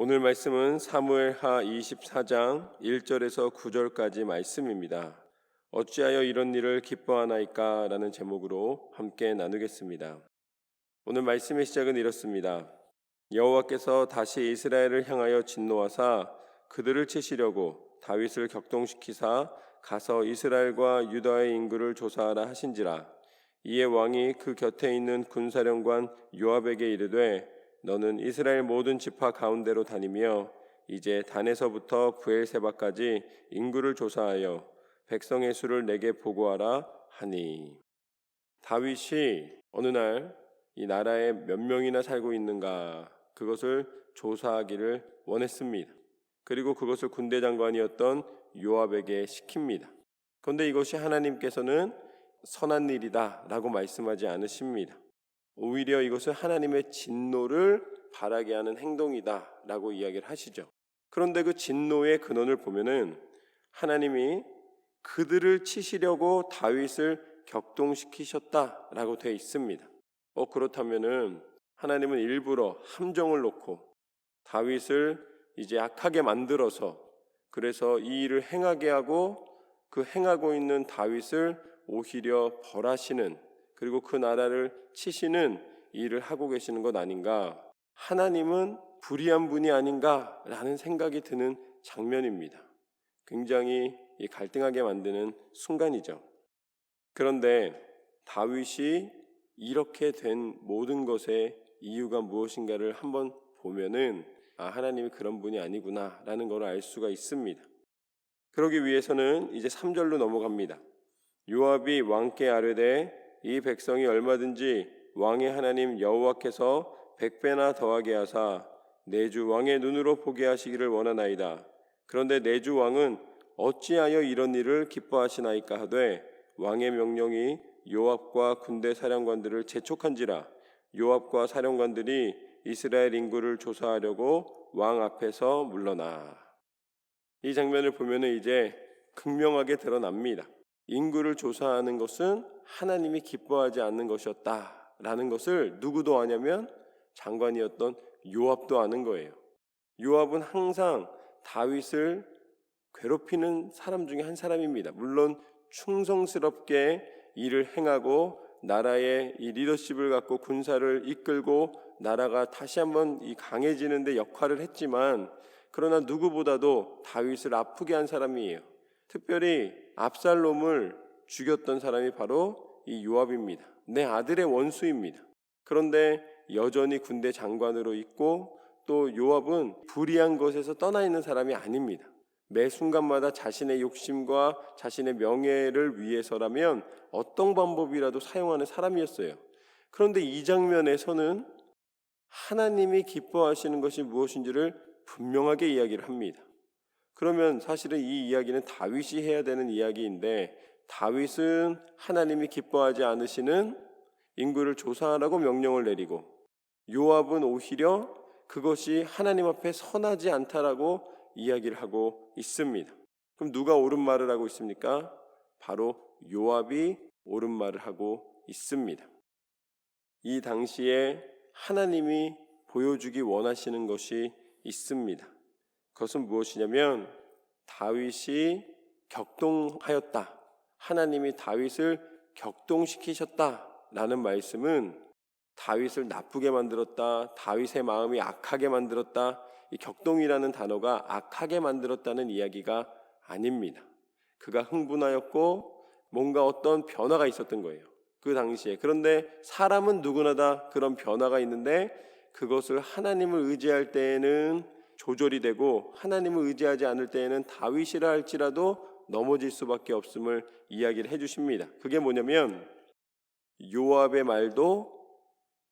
오늘 말씀은 사무엘하 24장 1절에서 9절까지 말씀입니다. 어찌하여 이런 일을 기뻐하나이까? 라는 제목으로 함께 나누겠습니다. 오늘 말씀의 시작은 이렇습니다. 여호와께서 다시 이스라엘을 향하여 진노하사 그들을 치시려고 다윗을 격동시키사 가서 이스라엘과 유다의 인구를 조사하라 하신지라. 이에 왕이 그 곁에 있는 군사령관 요압에게 이르되 너는 이스라엘 모든 지파 가운데로 다니며 이제 단에서부터 브엘세바까지 인구를 조사하여 백성의 수를 내게 보고하라 하니. 다윗이 어느 날 이 나라에 몇 명이나 살고 있는가 그것을 조사하기를 원했습니다. 그리고 그것을 군대 장관이었던 요압에게 시킵니다. 그런데 이것이 하나님께서는 선한 일이다 라고 말씀하지 않으십니다. 오히려 이것은 하나님의 진노를 바라게 하는 행동이다 라고 이야기를 하시죠. 그런데 그 진노의 근원을 보면은 하나님이 그들을 치시려고 다윗을 격동시키셨다라고 되어 있습니다. 그렇다면은 하나님은 일부러 함정을 놓고 다윗을 이제 악하게 만들어서 그래서 이 일을 행하게 하고 그 행하고 있는 다윗을 오히려 벌하시는, 그리고 그 나라를 치시는 일을 하고 계시는 것 아닌가? 하나님은 불의한 분이 아닌가라는 생각이 드는 장면입니다. 굉장히 갈등하게 만드는 순간이죠. 그런데 다윗이 이렇게 된 모든 것의 이유가 무엇인가를 한번 보면은 하나님이 그런 분이 아니구나라는 걸 알 수가 있습니다. 그러기 위해서는 이제 3절로 넘어갑니다. 요압이 왕께 아뢰되 이 백성이 얼마든지 왕의 하나님 여호와께서 100배나 더하게 하사 내 주 왕의 눈으로 보게 하시기를 원하나이다. 그런데 내 주 왕은 어찌하여 이런 일을 기뻐하시나이까 하되 왕의 명령이 요압과 군대 사령관들을 재촉한지라. 요압과 사령관들이 이스라엘 인구를 조사하려고 왕 앞에서 물러나. 이 장면을 보면 이제 극명하게 드러납니다. 인구를 조사하는 것은 하나님이 기뻐하지 않는 것이었다라는 것을 누구도 아냐면 장관이었던 요압도 아는 거예요. 요압은 항상 다윗을 괴롭히는 사람 중에 한 사람입니다. 물론 충성스럽게 일을 행하고 나라의 이 리더십을 갖고 군사를 이끌고 나라가 다시 한번 강해지는 데 역할을 했지만, 그러나 누구보다도 다윗을 아프게 한 사람이에요. 특별히 압살롬을 죽였던 사람이 바로 이 요압입니다. 내 아들의 원수입니다. 그런데 여전히 군대 장관으로 있고, 또 요압은 불의한 것에서 떠나 있는 사람이 아닙니다. 매 순간마다 자신의 욕심과 자신의 명예를 위해서라면 어떤 방법이라도 사용하는 사람이었어요. 그런데 이 장면에서는 하나님이 기뻐하시는 것이 무엇인지를 분명하게 이야기를 합니다. 그러면 사실은 이 이야기는 다윗이 해야 되는 이야기인데, 다윗은 하나님이 기뻐하지 않으시는 인구를 조사하라고 명령을 내리고, 요압은 오히려 그것이 하나님 앞에 선하지 않다라고 이야기를 하고 있습니다. 그럼 누가 옳은 말을 하고 있습니까? 바로 요압이 옳은 말을 하고 있습니다. 이 당시에 하나님이 보여주기 원하시는 것이 있습니다. 그것은 무엇이냐면 다윗이 격동하였다, 하나님이 다윗을 격동시키셨다라는 말씀은 다윗을 나쁘게 만들었다, 다윗의 마음이 악하게 만들었다, 이 격동이라는 단어가 악하게 만들었다는 이야기가 아닙니다. 그가 흥분하였고 뭔가 어떤 변화가 있었던 거예요, 그 당시에. 그런데 사람은 누구나 다 그런 변화가 있는데 그것을 하나님을 의지할 때에는 조절이 되고 하나님을 의지하지 않을 때에는 다윗이라 할지라도 넘어질 수밖에 없음을 이야기를 해주십니다. 그게 뭐냐면 요압의 말도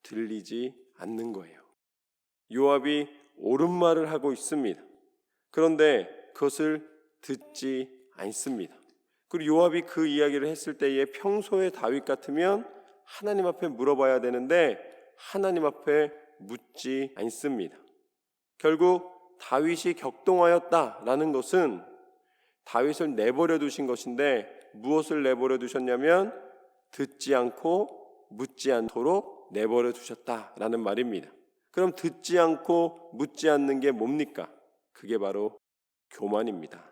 들리지 않는 거예요. 요압이 옳은 말을 하고 있습니다. 그런데 그것을 듣지 않습니다. 그리고 요압이 그 이야기를 했을 때에 평소에 다윗 같으면 하나님 앞에 물어봐야 되는데 하나님 앞에 묻지 않습니다. 결국 다윗이 격동하였다라는 것은 다윗을 내버려 두신 것인데, 무엇을 내버려 두셨냐면 듣지 않고 묻지 않도록 내버려 두셨다라는 말입니다. 그럼 듣지 않고 묻지 않는 게 뭡니까? 그게 바로 교만입니다.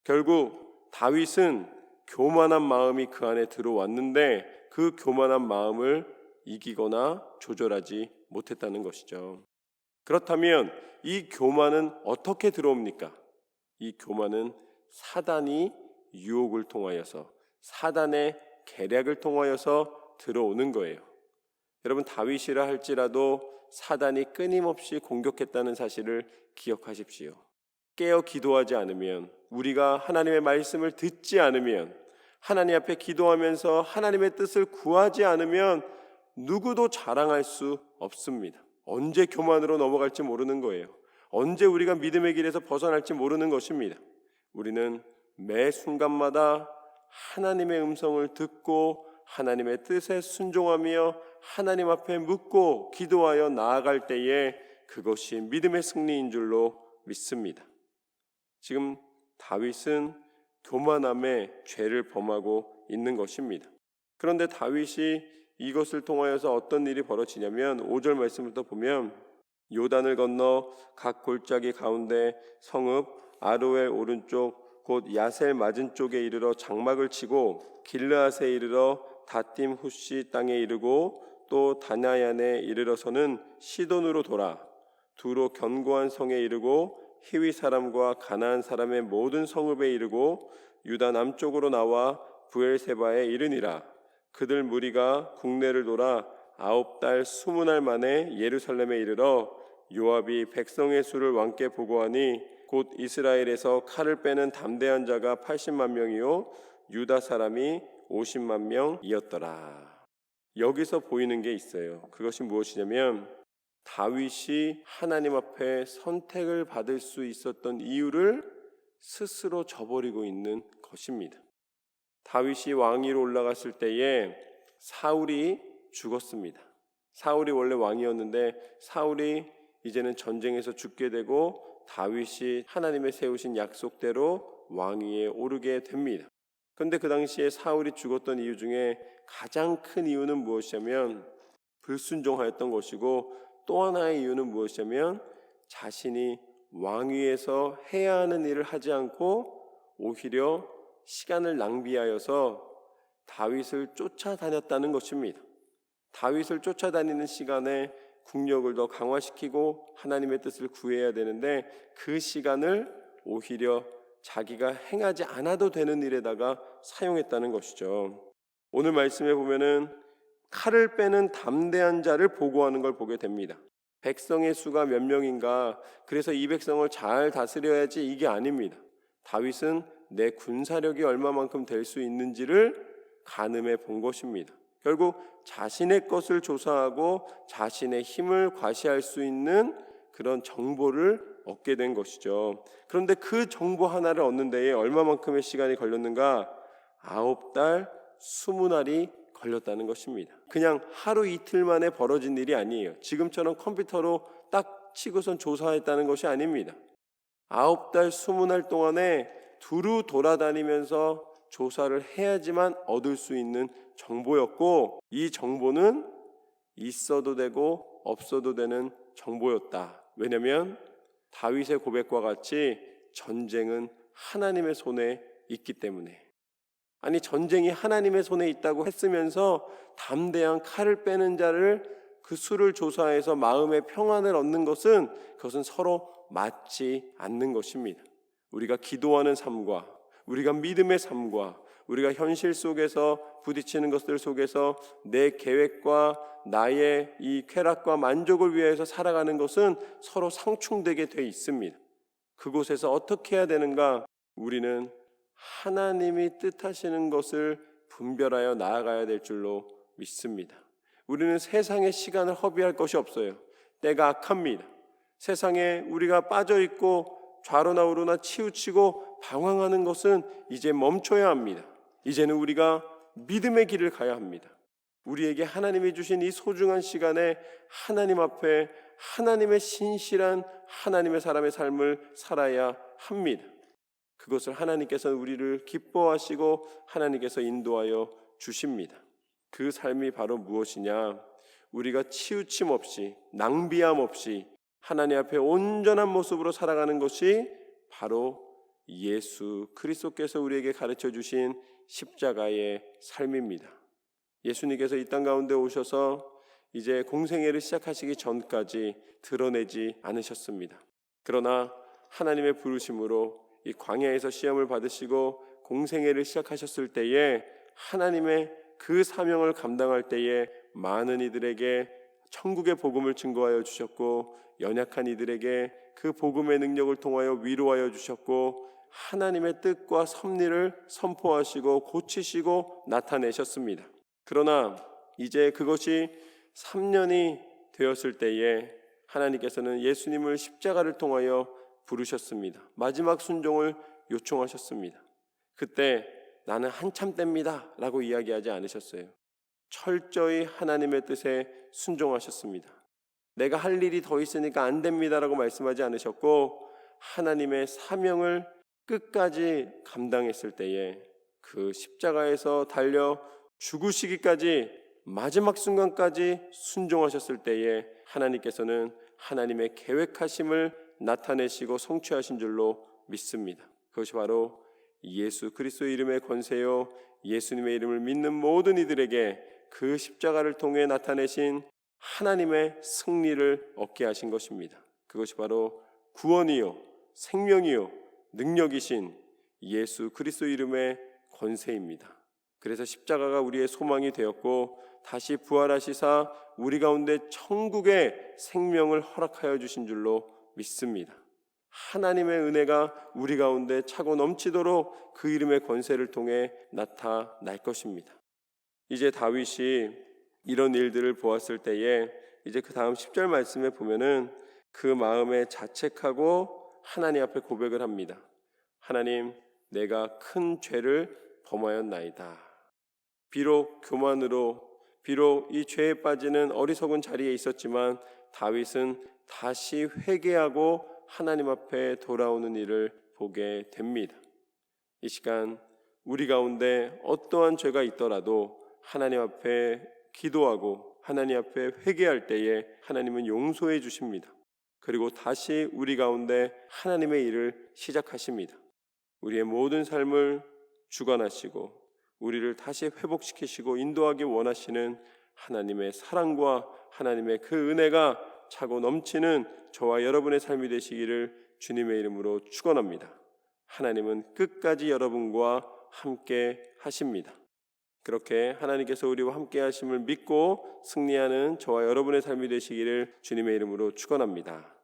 결국 다윗은 교만한 마음이 그 안에 들어왔는데 그 교만한 마음을 이기거나 조절하지 못했다는 것이죠. 그렇다면 이 교만은 어떻게 들어옵니까? 이 교만은 사단이 유혹을 통하여서, 사단의 계략을 통하여서 들어오는 거예요. 여러분, 다윗이라 할지라도 사단이 끊임없이 공격했다는 사실을 기억하십시오. 깨어 기도하지 않으면, 우리가 하나님의 말씀을 듣지 않으면, 하나님 앞에 기도하면서 하나님의 뜻을 구하지 않으면 누구도 자랑할 수 없습니다. 언제 교만으로 넘어갈지 모르는 거예요. 언제 우리가 믿음의 길에서 벗어날지 모르는 것입니다. 우리는 매 순간마다 하나님의 음성을 듣고 하나님의 뜻에 순종하며 하나님 앞에 묻고 기도하여 나아갈 때에 그것이 믿음의 승리인 줄로 믿습니다. 지금 다윗은 교만함에 죄를 범하고 있는 것입니다. 그런데 다윗이 이것을 통하여서 어떤 일이 벌어지냐면 5절 말씀부터 보면 요단을 건너 각 골짜기 가운데 성읍 아로엘 오른쪽 곧 야셀 맞은 쪽에 이르러 장막을 치고 길르앗에 이르러 다팀 후시 땅에 이르고 또 다나얀에 이르러서는 시돈으로 돌아 두로 견고한 성에 이르고 히위 사람과 가나안 사람의 모든 성읍에 이르고 유다 남쪽으로 나와 브엘세바에 이르니라. 그들 무리가 국내를 돌아 9달 20날 만에 예루살렘에 이르러 요압이 백성의 수를 왕께 보고하니 곧 이스라엘에서 칼을 빼는 담대한 자가 80만 명이요 유다 사람이 50만 명이었더라. 여기서 보이는 게 있어요. 그것이 무엇이냐면 다윗이 하나님 앞에 선택을 받을 수 있었던 이유를 스스로 저버리고 있는 것입니다. 다윗이 왕위로 올라갔을 때에 사울이 죽었습니다. 사울이 원래 왕이었는데 사울이 이제는 전쟁에서 죽게 되고 다윗이 하나님의 세우신 약속대로 왕위에 오르게 됩니다. 그런데 그 당시에 사울이 죽었던 이유 중에 가장 큰 이유는 무엇이냐면 불순종하였던 것이고, 또 하나의 이유는 무엇이냐면 자신이 왕위에서 해야 하는 일을 하지 않고 오히려 시간을 낭비하여서 다윗을 쫓아다녔다는 것입니다. 다윗을 쫓아다니는 시간에 국력을 더 강화시키고 하나님의 뜻을 구해야 되는데 그 시간을 오히려 자기가 행하지 않아도 되는 일에다가 사용했다는 것이죠. 오늘 말씀에 보면은 칼을 빼는 담대한 자를 보고하는 걸 보게 됩니다. 백성의 수가 몇 명인가, 그래서 이 백성을 잘 다스려야지, 이게 아닙니다. 다윗은 내 군사력이 얼마만큼 될 수 있는지를 가늠해 본 것입니다. 결국 자신의 것을 조사하고 자신의 힘을 과시할 수 있는 그런 정보를 얻게 된 것이죠. 그런데 그 정보 하나를 얻는 데에 얼마만큼의 시간이 걸렸는가? 9달 20날이 걸렸다는 것입니다. 그냥 하루 이틀 만에 벌어진 일이 아니에요. 지금처럼 컴퓨터로 딱 치고선 조사했다는 것이 아닙니다. 9달 20날 동안에 두루 돌아다니면서 조사를 해야지만 얻을 수 있는 정보였고, 이 정보는 있어도 되고 없어도 되는 정보였다. 왜냐하면 다윗의 고백과 같이 전쟁은 하나님의 손에 있기 때문에. 아니, 전쟁이 하나님의 손에 있다고 했으면서 담대한 칼을 빼는 자를 그 수를 조사해서 마음의 평안을 얻는 것은, 그것은 서로 맞지 않는 것입니다. 우리가 기도하는 삶과 우리가 믿음의 삶과 우리가 현실 속에서 부딪히는 것들 속에서 내 계획과 나의 이 쾌락과 만족을 위해서 살아가는 것은 서로 상충되게 돼 있습니다. 그곳에서 어떻게 해야 되는가? 우리는 하나님이 뜻하시는 것을 분별하여 나아가야 될 줄로 믿습니다. 우리는 세상의 시간을 허비할 것이 없어요. 때가 악합니다. 세상에 우리가 빠져있고 좌로나 우로나 치우치고 방황하는 것은 이제 멈춰야 합니다. 이제는 우리가 믿음의 길을 가야 합니다. 우리에게 하나님이 주신 이 소중한 시간에 하나님 앞에 하나님의 신실한 하나님의 사람의 삶을 살아야 합니다. 그것을 하나님께서 우리를 기뻐하시고 하나님께서 인도하여 주십니다. 그 삶이 바로 무엇이냐? 우리가 치우침 없이 낭비함 없이 하나님 앞에 온전한 모습으로 살아가는 것이 바로 예수 그리스도께서 우리에게 가르쳐 주신 십자가의 삶입니다. 예수님께서 이 땅 가운데 오셔서 이제 공생애를 시작하시기 전까지 드러내지 않으셨습니다. 그러나 하나님의 부르심으로 이 광야에서 시험을 받으시고 공생애를 시작하셨을 때에 하나님의 그 사명을 감당할 때에 많은 이들에게 천국의 복음을 증거하여 주셨고, 연약한 이들에게 그 복음의 능력을 통하여 위로하여 주셨고, 하나님의 뜻과 섭리를 선포하시고 고치시고 나타내셨습니다. 그러나 이제 그것이 3년이 되었을 때에 하나님께서는 예수님을 십자가를 통하여 부르셨습니다. 마지막 순종을 요청하셨습니다. 그때 나는 한참 뗍니다 라고 이야기하지 않으셨어요. 철저히 하나님의 뜻에 순종하셨습니다. 내가 할 일이 더 있으니까 안 됩니다 라고 말씀하지 않으셨고, 하나님의 사명을 끝까지 감당했을 때에 그 십자가에서 달려 죽으시기까지 마지막 순간까지 순종하셨을 때에 하나님께서는 하나님의 계획하심을 나타내시고 성취하신 줄로 믿습니다. 그것이 바로 예수 그리스도의 이름의 권세요, 예수님의 이름을 믿는 모든 이들에게 그 십자가를 통해 나타내신 하나님의 승리를 얻게 하신 것입니다. 그것이 바로 구원이요 생명이요 능력이신 예수 그리스도 이름의 권세입니다. 그래서 십자가가 우리의 소망이 되었고, 다시 부활하시사 우리 가운데 천국의 생명을 허락하여 주신 줄로 믿습니다. 하나님의 은혜가 우리 가운데 차고 넘치도록 그 이름의 권세를 통해 나타날 것입니다. 이제 다윗이 이런 일들을 보았을 때에 이제 그 다음 10절 말씀에 보면은 그 마음에 자책하고 하나님 앞에 고백을 합니다. 하나님, 내가 큰 죄를 범하였나이다. 비록 교만으로, 비록 이 죄에 빠지는 어리석은 자리에 있었지만 다윗은 다시 회개하고 하나님 앞에 돌아오는 일을 보게 됩니다. 이 시간 우리 가운데 어떠한 죄가 있더라도 하나님 앞에 기도하고 하나님 앞에 회개할 때에 하나님은 용서해 주십니다. 그리고 다시 우리 가운데 하나님의 일을 시작하십니다. 우리의 모든 삶을 주관하시고 우리를 다시 회복시키시고 인도하기 원하시는 하나님의 사랑과 하나님의 그 은혜가 차고 넘치는 저와 여러분의 삶이 되시기를 주님의 이름으로 축원합니다. 하나님은 끝까지 여러분과 함께 하십니다. 그렇게 하나님께서 우리와 함께 하심을 믿고 승리하는 저와 여러분의 삶이 되시기를 주님의 이름으로 축원합니다.